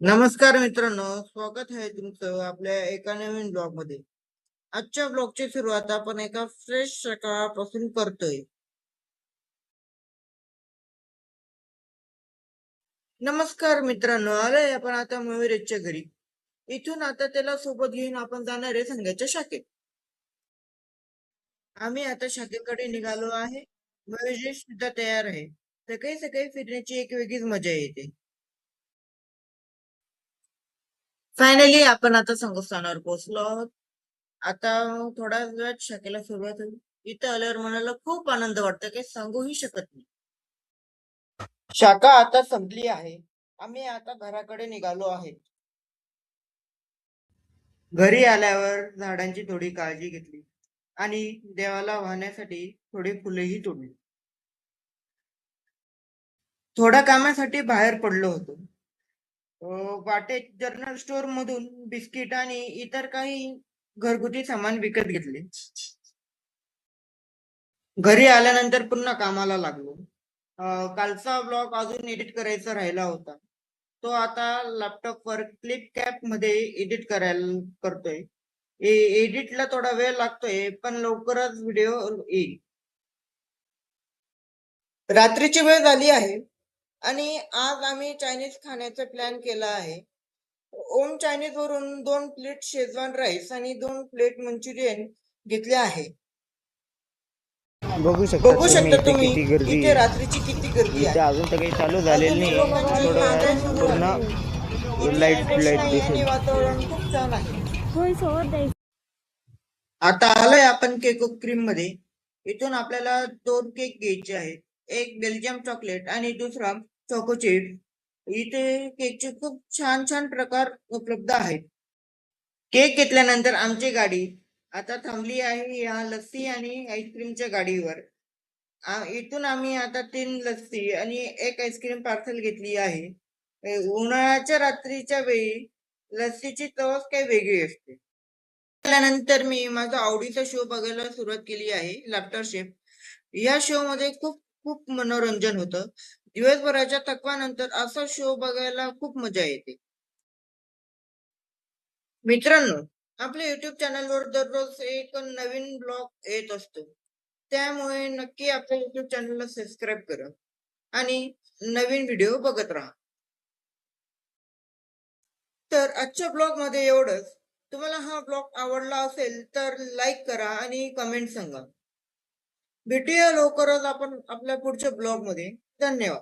नमस्कार मित्रांनो, स्वागत आहे तुमचं आपल्या एका नवीन ब्लॉग मध्ये. आजच्या ब्लॉगची सुरुवात आपण एका फ्रेश सकाळपासून करतोय. नमस्कार मित्रांनो, आलोय आपण आता मयुरेशच्या घरी. इथून आता त्याला सोबत घेऊन आपण जाणार आहे संध्याच्या शाखेत. आम्ही आता शाखेकडे निघालो आहे. मयुरेश सुद्धा तयार आहे. सकाळी सकाळी फिरण्याची एक वेगळीच मजा येते. फायनली आपण आता संगस्थानावर पोहोचलो आहोत. आता थोड्या वेळात शाखेला सुरुवात होईल. इथं आल्यावर मनाला खूप आनंद वाटतो, काही सांगूही शकत नाही. शाखा आता संपली आहे. आम्ही आता घराकडे निघालो आहे. घरी आल्यावर झाडांची थोडी काळजी घेतली आणि देवाला वाहण्यासाठी थोडी फुलेही तोडली. थोड्या कामासाठी बाहेर पडलो होतो. वाटेत जनरल स्टोअर मधून बिस्किट आणि इतर काही घरगुती सामान विकत घेतले. घरी आल्यानंतर पुन्हा कामाला लागलो. कालचा ब्लॉग अजून एडिट करायचा राहिला होता. तो आता लॅपटॉपवर क्लिप कॅप मध्ये एडिट करायला करतोय. एडिटला थोडा वेळ लागतोय, पण लवकरच व्हिडिओ येईल. रात्रीची वेळ झाली आहे आणि आज आम्ही चायनीज खाण्याचा प्लॅन केला आहे. ओम चायनीज वरून 2 प्लेट शेजवान राईस आणि 2 प्लेट मंचुरियन घेतले आहे. बघू बघू शकता शकता तुम्ही तुम्ही इथे किती गर्दी इथे रात्रीची किती गर्दी इथे आहे. अजून तर काही चालू झालेलं नाही. थोडं पूर्ण लाईट दिसेल. वातावरण खूप छान आहे. आता आलोय आपण केक क्रीम मध्ये. इथून आपल्याला 2 केक घ्यायचे आहेत. एक बेल्जियम चॉकलेट आणि दुसरा चोको चिप्स. इथे केकचे खूप छान छान प्रकार उपलब्ध आहेत. केक घेतल्यानंतर आमची गाडी आता थांबली आहे या लस्सी आणि आईस्क्रीमच्या गाडीवर. इथून आम्ही आता 3 लस्सी आणि एक आईस्क्रीम पार्सल घेतली आहे. उन्हाळ्याच्या रात्रीच्या वेळी लस्सीची चवच काही वेगळी असते. त्यानंतर मी माझा आवडीचा शो बघायला सुरुवात केली आहे, लाफ्टर शेफ. या शो मध्ये खूप खूप मनोरंजन होतं. दिवसभराच्या थकवानंतर असा शो बघायला खूप मजा येते. मित्रांनो, आपल्या युट्यूब चॅनलवर दररोज एक नवीन ब्लॉग येत असतो. त्यामुळे नक्की आपल्या युट्यूब चॅनलला सबस्क्राईब करा आणि नवीन व्हिडिओ बघत राहा. तर आजच्या ब्लॉग मध्ये एवढंच. तुम्हाला हा ब्लॉग आवडला असेल तर लाईक करा आणि कमेंट सांगा. भेटूया लवकरच आपण आपल्या पुढच्या ब्लॉग मध्ये. धन्यवाद.